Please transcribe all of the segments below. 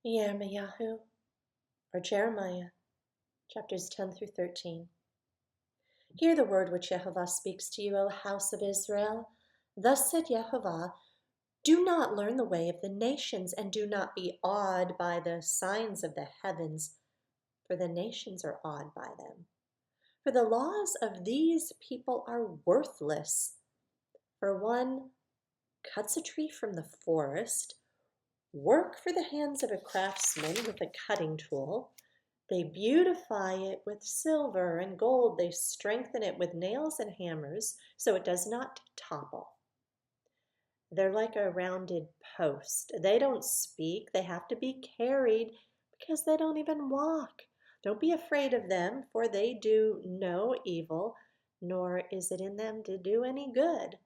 Yirmiyahu, or Jeremiah, chapters 10 through 13. Hear the word which Yehovah speaks to you, O house of Israel. Thus said Yehovah, do not learn the way of the nations, and do not be awed by the signs of the heavens, for the nations are awed by them. For the laws of these people are worthless. For one cuts a tree from the forest, work for the hands of a craftsman with a cutting tool. They beautify it with silver and gold. They strengthen it with nails and hammers so it does not topple. They're like a rounded post. They don't speak. They have to be carried because they don't even walk. Don't be afraid of them, for they do no evil, nor is it in them to do any good.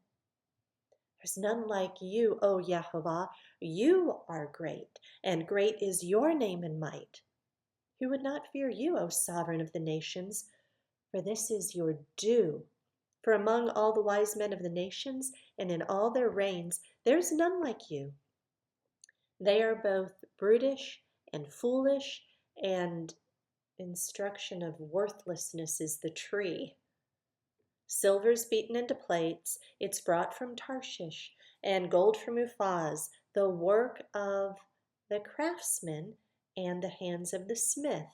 There's none like you, O Yehovah. You are great, and great is your name and might. Who would not fear you, O sovereign of the nations? For this is your due. For among all the wise men of the nations and in all their reigns, there's none like you. They are both brutish and foolish, and instruction of worthlessness is the tree. Silver's beaten into plates, it's brought from Tarshish, and gold from Uphaz, the work of the craftsman and the hands of the smith,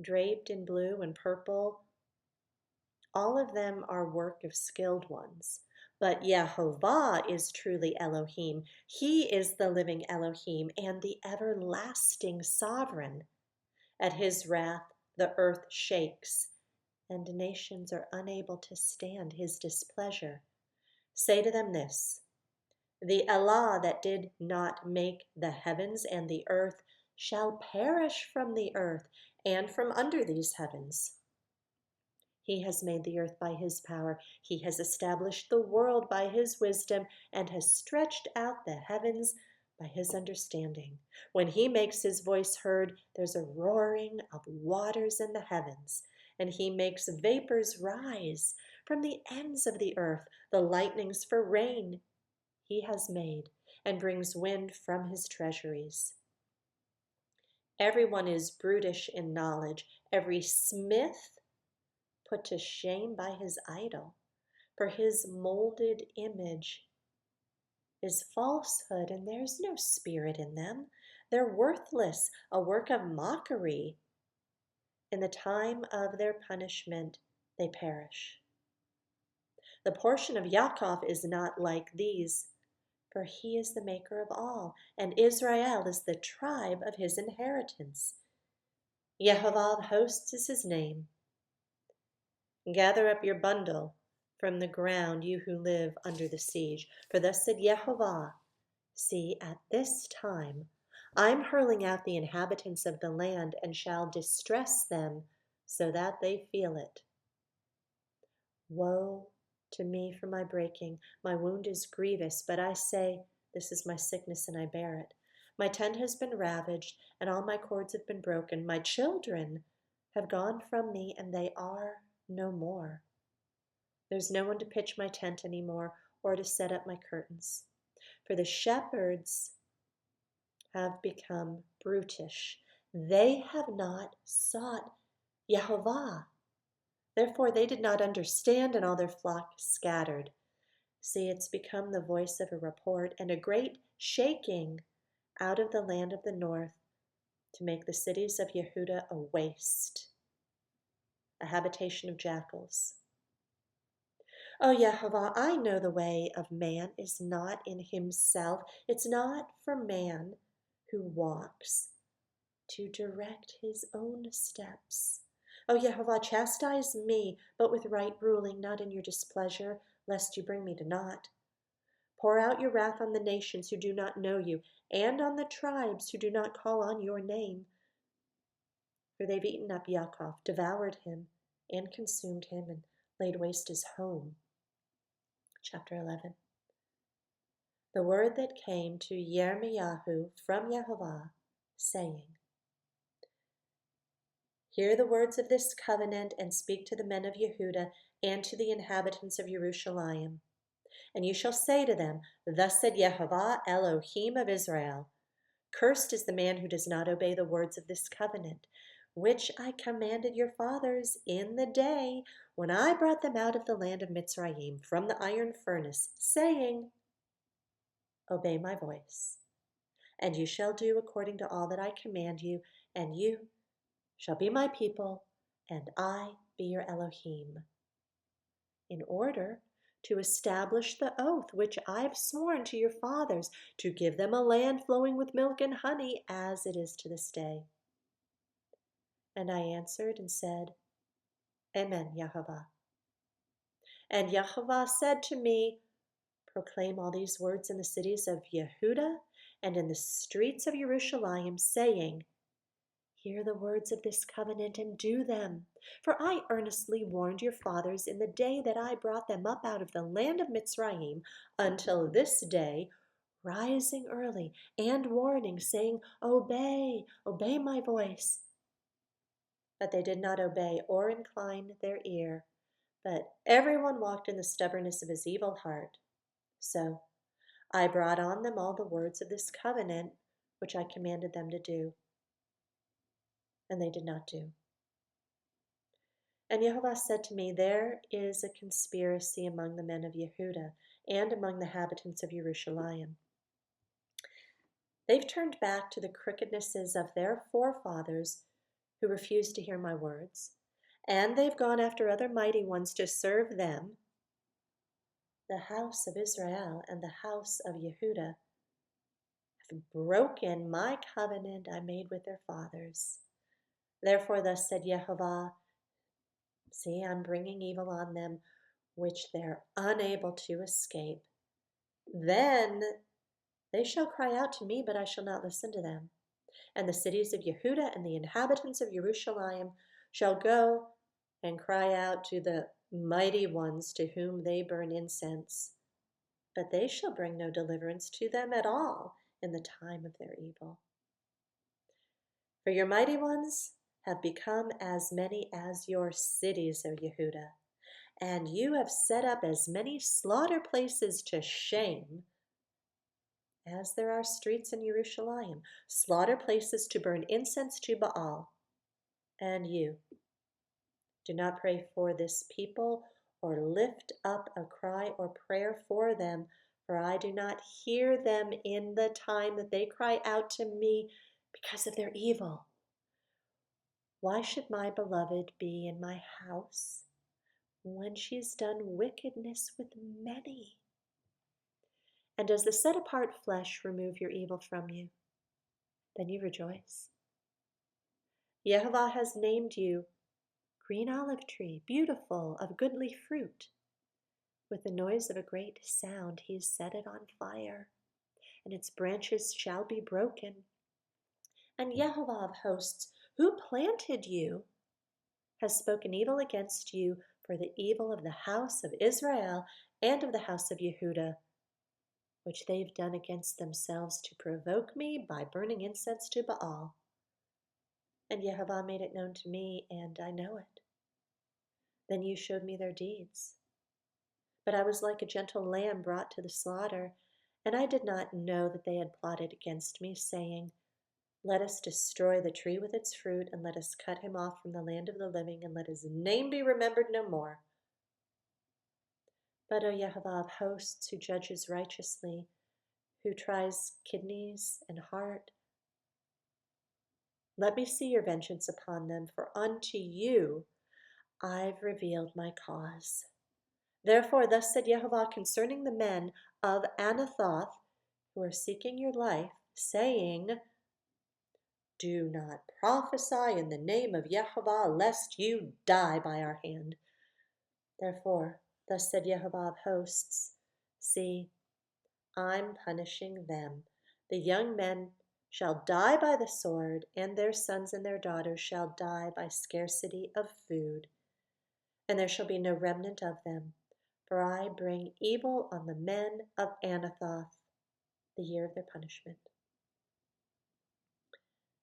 draped in blue and purple. All of them are work of skilled ones. But Yehovah is truly Elohim. He is the living Elohim and the everlasting sovereign. At his wrath, the earth shakes, and nations are unable to stand his displeasure. Say to them this: the Allah that did not make the heavens and the earth shall perish from the earth and from under these heavens. He has made the earth by his power. He has established the world by his wisdom and has stretched out the heavens by his understanding. When he makes his voice heard, there's a roaring of waters in the heavens, and he makes vapors rise from the ends of the earth, the lightnings for rain he has made, and brings wind from his treasuries. Everyone is brutish in knowledge, every smith put to shame by his idol, for his molded image is falsehood, and there's no spirit in them. They're worthless, a work of mockery. In the time of their punishment, they perish. The portion of Yaakov is not like these, for he is the maker of all, and Israel is the tribe of his inheritance. Yehovah of hosts is his name. Gather up your bundle from the ground, you who live under the siege. For thus said Yehovah, see, at this time I'm hurling out the inhabitants of the land and shall distress them so that they feel it. Woe to me for my breaking. My wound is grievous, but I say, this is my sickness and I bear it. My tent has been ravaged and all my cords have been broken. My children have gone from me and they are no more. There's no one to pitch my tent anymore or to set up my curtains. For the shepherds have become brutish. They have not sought Yehovah. Therefore they did not understand, and all their flock scattered. See, it's become the voice of a report and a great shaking out of the land of the north to make the cities of Yehudah a waste, a habitation of jackals. O Yehovah, I know the way of man is not in himself. It's not for man who walks to direct his own steps. O Yehovah, chastise me, but with right ruling, not in your displeasure, lest you bring me to naught. Pour out your wrath on the nations who do not know you, and on the tribes who do not call on your name. For they've eaten up Yaakov, devoured him, and consumed him, and laid waste his home. Chapter 11. The word that came to Yirmiyahu from Yehovah, saying, hear the words of this covenant and speak to the men of Yehudah and to the inhabitants of Jerusalem. And you shall say to them, thus said Yehovah, Elohim of Israel, Cursed is the man who does not obey the words of this covenant, which I commanded your fathers in the day when I brought them out of the land of Mitzrayim from the iron furnace, saying, Obey my voice, and you shall do according to all that I command you, and you shall be my people, and I be your Elohim, in order to establish the oath which I've sworn to your fathers, to give them a land flowing with milk and honey, as it is to this day. And I answered and said, Amen, Yahovah. And Yahovah said to me, Proclaim all these words in the cities of Yehuda and in the streets of Jerusalem, saying, Hear the words of this covenant and do them. For I earnestly warned your fathers in the day that I brought them up out of the land of Mitzrayim until this day, rising early and warning, saying, Obey, obey my voice. But they did not obey or incline their ear, but everyone walked in the stubbornness of his evil heart. So I brought on them all the words of this covenant which I commanded them to do, and they did not do. And Yehovah said to me, There is a conspiracy among the men of Yehuda and among the inhabitants of Jerusalem. They've turned back to the crookednesses of their forefathers who refused to hear my words, and they've gone after other mighty ones to serve them. The house of Israel and the house of Yehuda have broken my covenant I made with their fathers. Therefore, thus said Yehovah, See, I'm bringing evil on them, which they're unable to escape. Then they shall cry out to me, but I shall not listen to them. And the cities of Yehuda and the inhabitants of Jerusalem shall go and cry out to the mighty ones to whom they burn incense. But they shall bring no deliverance to them at all in the time of their evil. For your mighty ones have become as many as your cities, O Yehuda, and you have set up as many slaughter places to shame as there are streets in Jerusalem, slaughter places to burn incense to Baal. And you do not pray for this people or lift up a cry or prayer for them, for I do not hear them in the time that they cry out to me because of their evil. Why should my beloved be in my house when she's done wickedness with many? And does the set-apart flesh remove your evil from you? Then you rejoice. Yehovah has named you green olive tree, beautiful, of goodly fruit. With the noise of a great sound he's set it on fire, and its branches shall be broken. And Yehovah of hosts, who planted you, has spoken evil against you for the evil of the house of Israel and of the house of Yehuda, which they've done against themselves to provoke me by burning incense to Baal. And Yehovah made it known to me, and I know it. Then you showed me their deeds. But I was like a gentle lamb brought to the slaughter, and I did not know that they had plotted against me, saying, Let us destroy the tree with its fruit, and let us cut him off from the land of the living, and let his name be remembered no more. But, O Yehovah of hosts, who judges righteously, who tries kidneys and heart, let me see your vengeance upon them, for unto you I've revealed my cause. Therefore, thus said Yehovah concerning the men of Anathoth, who are seeking your life, saying, Do not prophesy in the name of Yehovah, lest you die by our hand. Therefore, thus said Yehovah of hosts, See, I'm punishing them. The young men shall die by the sword, and their sons and their daughters shall die by scarcity of food. And there shall be no remnant of them, for I bring evil on the men of Anathoth, the year of their punishment.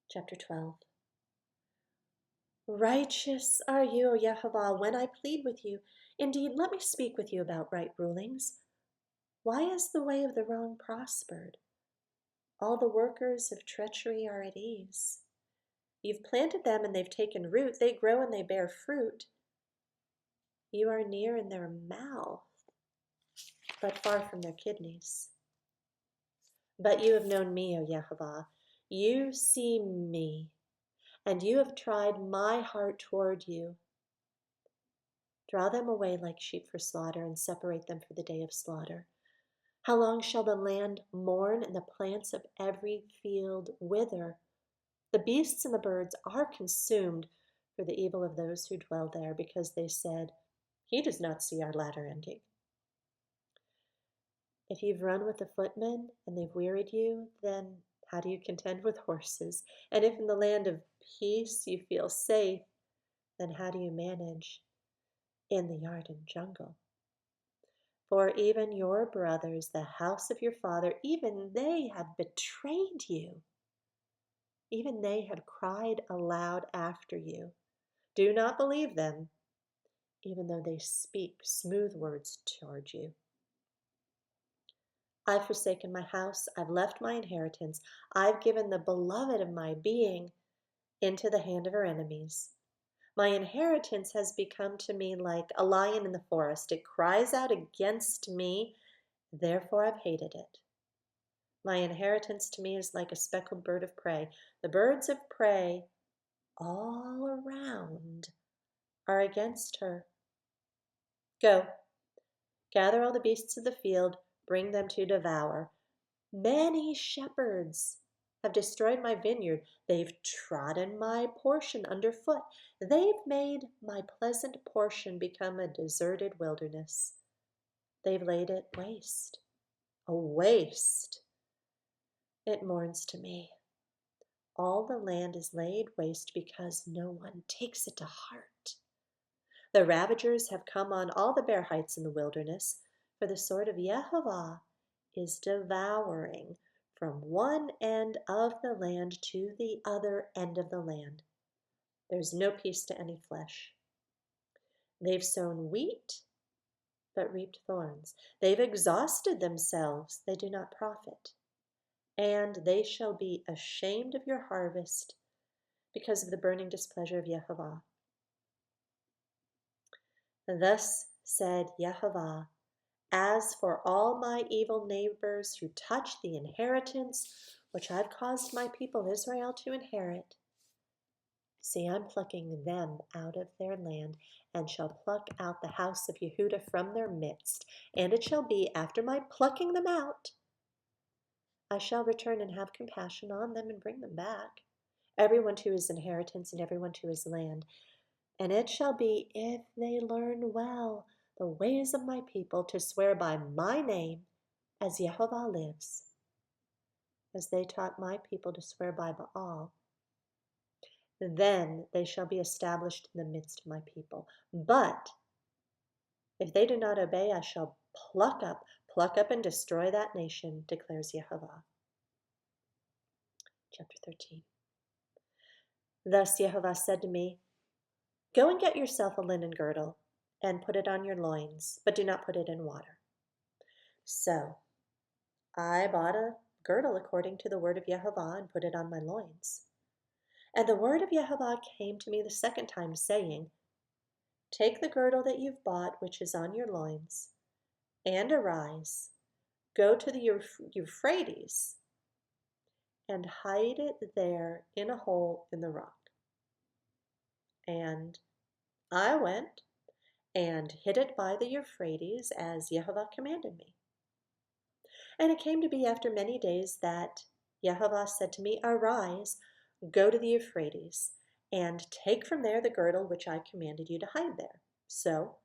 Chapter 12. Righteous are you, O Yehovah, when I plead with you. Indeed, let me speak with you about right rulings. Why has the way of the wrong prospered? All the workers of treachery are at ease. You've planted them and they've taken root. They grow and they bear fruit. You are near in their mouth, but far from their kidneys. But you have known me, O Yehovah. You see me, and you have tried my heart toward you. Draw them away like sheep for slaughter, and separate them for the day of slaughter. How long shall the land mourn, and the plants of every field wither? The beasts and the birds are consumed for the evil of those who dwell there, because they said, He does not see our latter ending. If you've run with the footmen and they've wearied you, then how do you contend with horses? And if in the land of peace you feel safe, then how do you manage in the Yarden jungle? For even your brothers, the house of your father, even they have betrayed you. Even they have cried aloud after you. Do not believe them, even though they speak smooth words toward you. I've forsaken my house, I've left my inheritance, I've given the beloved of my being into the hand of her enemies. My inheritance has become to me like a lion in the forest. It cries out against me, therefore I've hated it. My inheritance to me is like a speckled bird of prey. The birds of prey all around are against her. Go, gather all the beasts of the field, bring them to devour. Many shepherds have destroyed my vineyard. They've trodden my portion underfoot. They've made my pleasant portion become a deserted wilderness. They've laid it waste, a waste. It mourns to me. All the land is laid waste because no one takes it to heart. The ravagers have come on all the bare heights in the wilderness, for the sword of Yehovah is devouring from one end of the land to the other end of the land. There's no peace to any flesh. They've sown wheat, but reaped thorns. They've exhausted themselves, they do not profit. And they shall be ashamed of your harvest because of the burning displeasure of Yehovah. Thus said Yehovah, as for all my evil neighbors who touch the inheritance which I've caused my people Israel to inherit, see, I'm plucking them out of their land, and shall pluck out the house of Yehudah from their midst. And it shall be, after my plucking them out, I shall return and have compassion on them and bring them back, everyone to his inheritance and everyone to his land. And it shall be, if they learn well the ways of my people, to swear by my name, as Yehovah lives, as they taught my people to swear by Baal, then they shall be established in the midst of my people. But if they do not obey, I shall pluck up and destroy that nation, declares Yehovah. Chapter 13. Thus Yehovah said to me, Go and get yourself a linen girdle, and put it on your loins, but do not put it in water. So I bought a girdle according to the word of Yehovah, and put it on my loins. And the word of Yehovah came to me the second time, saying, Take the girdle that you've bought, which is on your loins, and arise, go to the Euphrates, and hide it there in a hole in the rock. And I went and hid it by the Euphrates, as Yehovah commanded me. And it came to be after many days that Yehovah said to me, Arise, go to the Euphrates, and take from there the girdle which I commanded you to hide there. So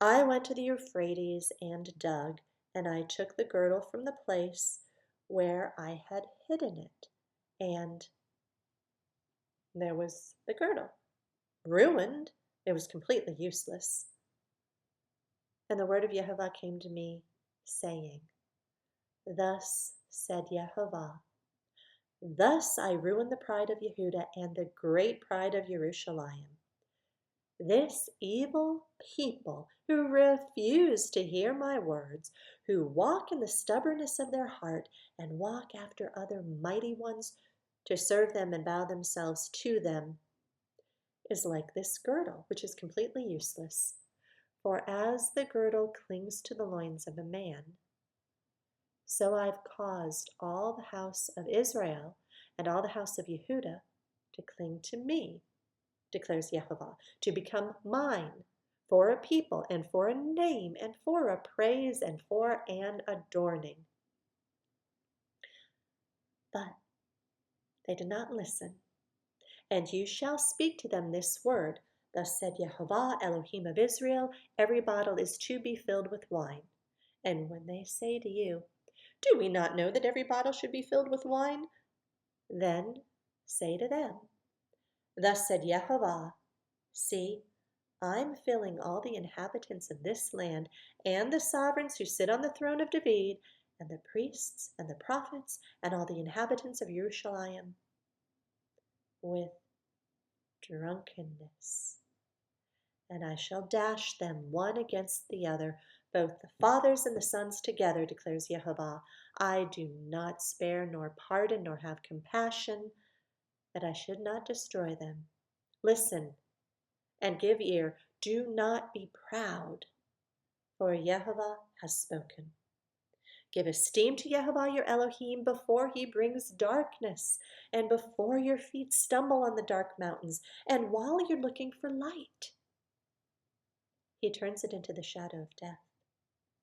I went to the Euphrates and dug, and I took the girdle from the place where I had hidden it. And there was the girdle. Ruined, it was completely useless. And the word of Yehovah came to me, saying, Thus said Yehovah, Thus I ruined the pride of Yehudah and the great pride of Jerusalem. This evil people who refuse to hear my words, who walk in the stubbornness of their heart and walk after other mighty ones to serve them and bow themselves to them, is like this girdle, which is completely useless. For as the girdle clings to the loins of a man, so I've caused all the house of Israel and all the house of Yehudah to cling to me, declares Yehovah, to become mine, for a people and for a name and for a praise and for an adorning. But they did not listen. And you shall speak to them this word, thus said Yehovah, Elohim of Israel, every bottle is to be filled with wine. And when they say to you, do we not know that every bottle should be filled with wine? Then say to them, thus said Yehovah, see, I'm filling all the inhabitants of this land and the sovereigns who sit on the throne of David and the priests and the prophets and all the inhabitants of Jerusalem with drunkenness. And I shall dash them one against the other, both the fathers and the sons together, declares Yehovah. I do not spare nor pardon nor have compassion, that I should not destroy them. Listen and give ear. Do not be proud, for Yehovah has spoken. Give esteem to Yehovah your Elohim before he brings darkness, and before your feet stumble on the dark mountains, and while you're looking for light. He turns it into the shadow of death,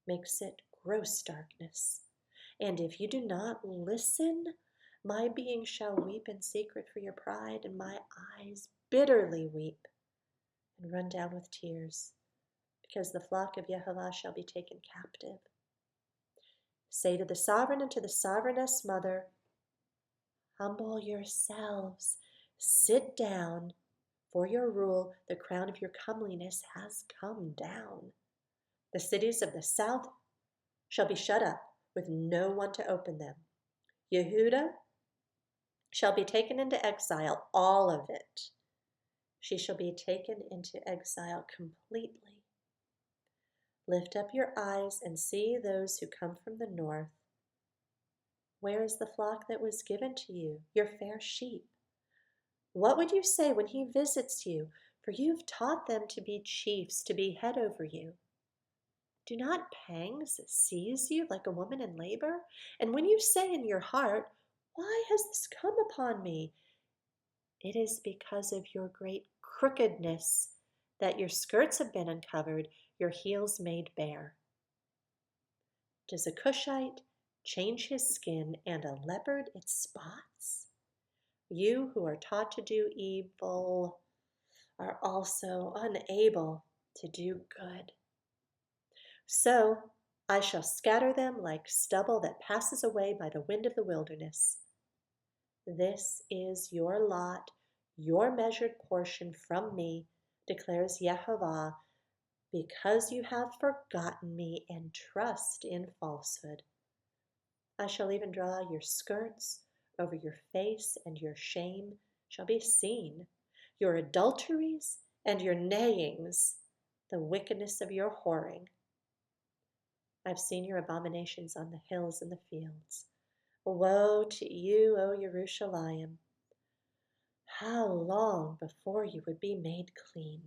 makes it gross darkness. And if you do not listen, my being shall weep in secret for your pride, and my eyes bitterly weep and run down with tears, because the flock of Yehovah shall be taken captive. Say to the sovereign and to the sovereigness mother, humble yourselves, sit down, for your rule, the crown of your comeliness has come down. The cities of the south shall be shut up, with no one to open them. Yehudah shall be taken into exile, all of it. She shall be taken into exile completely. Lift up your eyes and see those who come from the north. Where is the flock that was given to you, your fair sheep? What would you say when he visits you? For you've taught them to be chiefs, to be head over you. Do not pangs seize you like a woman in labor? And when you say in your heart, why has this come upon me? It is because of your great crookedness that your skirts have been uncovered, your heels made bare. Does a Cushite change his skin and a leopard its spots? You who are taught to do evil are also unable to do good. So I shall scatter them like stubble that passes away by the wind of the wilderness. This is your lot, your measured portion from me, declares Yehovah, because you have forgotten me and trust in falsehood. I shall even draw your skirts over your face, and your shame shall be seen, your adulteries and your neighings, the wickedness of your whoring. I've seen your abominations on the hills and the fields. Woe to you, O Jerusalem! How long before you would be made clean?